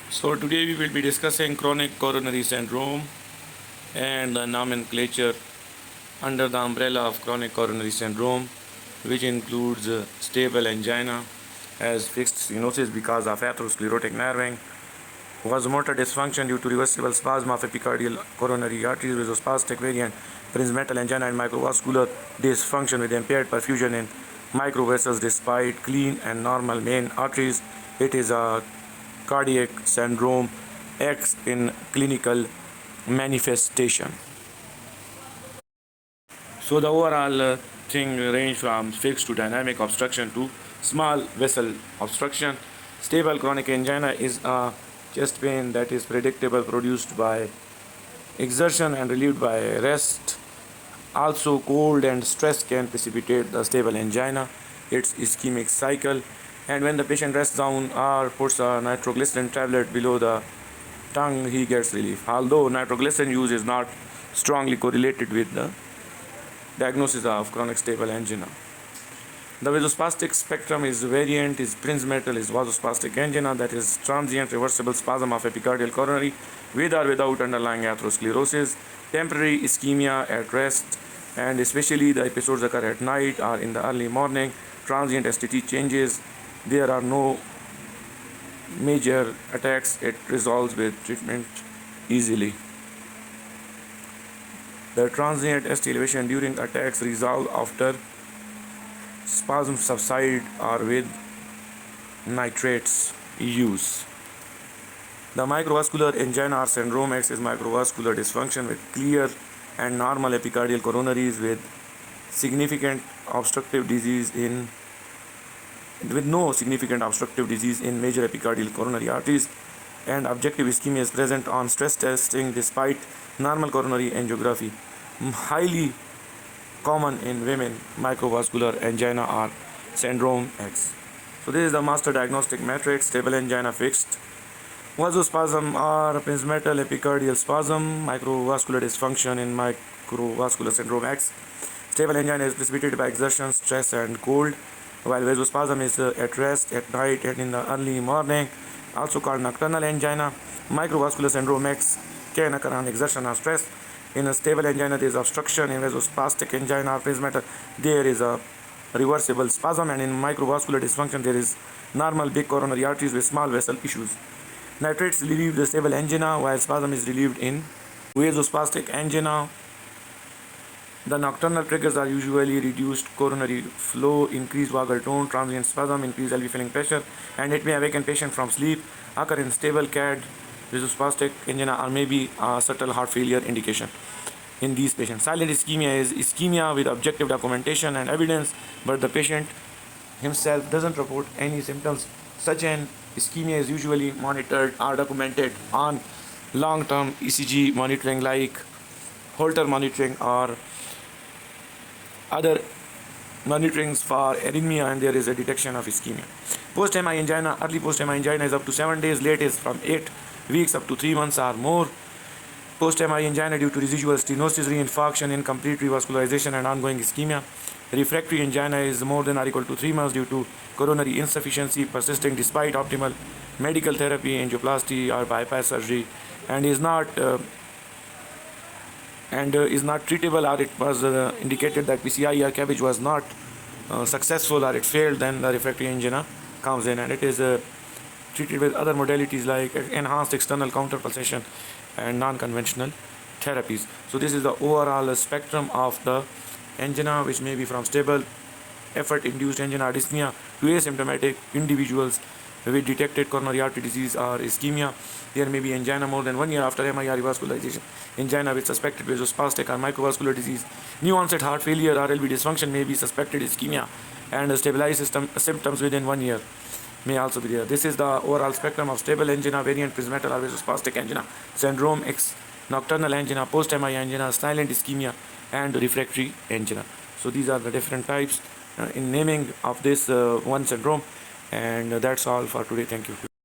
So today we will be discussing chronic coronary syndrome and the nomenclature under the umbrella of chronic coronary syndrome, which includes stable angina as fixed stenosis because of atherosclerotic narrowing, vasomotor dysfunction due to reversible spasm of epicardial coronary arteries, vasospastic variant, prinzmetal angina, and microvascular dysfunction with impaired perfusion in microvessels despite clean and normal main arteries. It is a cardiac syndrome X in clinical manifestation. So the overall thing range from fixed to dynamic obstruction to small vessel obstruction. Stable chronic angina is a chest pain that is predictable, produced by exertion and relieved by rest. Also, cold and stress can precipitate the stable angina, its ischemic cycle, and when the patient rests down or puts a nitroglycerin tablet below the tongue, he gets relief. Although nitroglycerin use is not strongly correlated with the diagnosis of chronic stable angina. The vasospastic spectrum is variant is prinzmetal is vasospastic angina, that is transient reversible spasm of epicardial coronary with or without underlying atherosclerosis, temporary ischemia at rest, and especially the episodes occur at night or in the early morning. Transient STT changes. There are no major attacks. It resolves with treatment easily. The transient ST elevation during attacks resolve after spasms subside or with nitrates use. The microvascular angina or syndrome X is microvascular dysfunction with clear and normal epicardial coronaries with significant obstructive disease in with no significant obstructive disease in major epicardial coronary arteries, and objective ischemia is present on stress testing despite normal coronary angiography. Highly common in women, microvascular angina or syndrome X. So this is the master diagnostic matrix: stable angina, fixed vasospasm or prinzmetal epicardial spasm, microvascular dysfunction in microvascular syndrome X. Stable angina is precipitated by exertion, stress, and cold, while vasospasm is at rest at night and in the early morning, also called nocturnal angina. Microvascular syndrome X can occur on exertion or stress. In a stable angina, there is obstruction. In vasospastic angina or prinzmetal, there is a reversible spasm, and in microvascular dysfunction, there is normal big coronary arteries with small vessel issues. Nitrates relieve the stable angina, while spasm is relieved in vasospastic angina. The nocturnal triggers are usually reduced coronary flow, increased vagal tone, transient spasm, increased LV filling pressure, and it may awaken patient from sleep, occur in stable CAD, vasospastic angina, or maybe a subtle heart failure indication in these patients. Silent ischemia is ischemia with objective documentation and evidence, but the patient himself doesn't report any symptoms. Such an ischemia is usually monitored or documented on long-term ECG monitoring like Holter monitoring or other monitorings for arrhythmia, and there is a detection of ischemia. Post-MI angina, early post-MI angina is up to 7 days, late is from 8 weeks up to 3 months or more. Post-MI angina due to residual stenosis, reinfarction, incomplete revascularization, and ongoing ischemia. Refractory angina is more than or equal to 3 months due to coronary insufficiency persisting despite optimal medical therapy, angioplasty, or bypass surgery, and is not treatable, or it was indicated that PCI or cabbage was not successful or it failed, then the refractory angina comes in, and it is treated with other modalities like enhanced external counterpulsation and non-conventional therapies. So this is the overall spectrum of the angina, which may be from stable effort-induced angina dyspnea to asymptomatic individuals with detected coronary artery disease or ischemia. There may be angina more than 1 year after MI or revascularization, angina with suspected vasospastic or microvascular disease, new onset heart failure or LV dysfunction may be suspected ischemia, and stabilized symptoms within 1 year may also be there. This is the overall spectrum of stable angina, variant prinzmetal or vasospastic angina, syndrome X, nocturnal angina, post-MI angina, silent ischemia, and refractory angina. So these are the different types in naming of this one syndrome, and that's all for today. Thank you.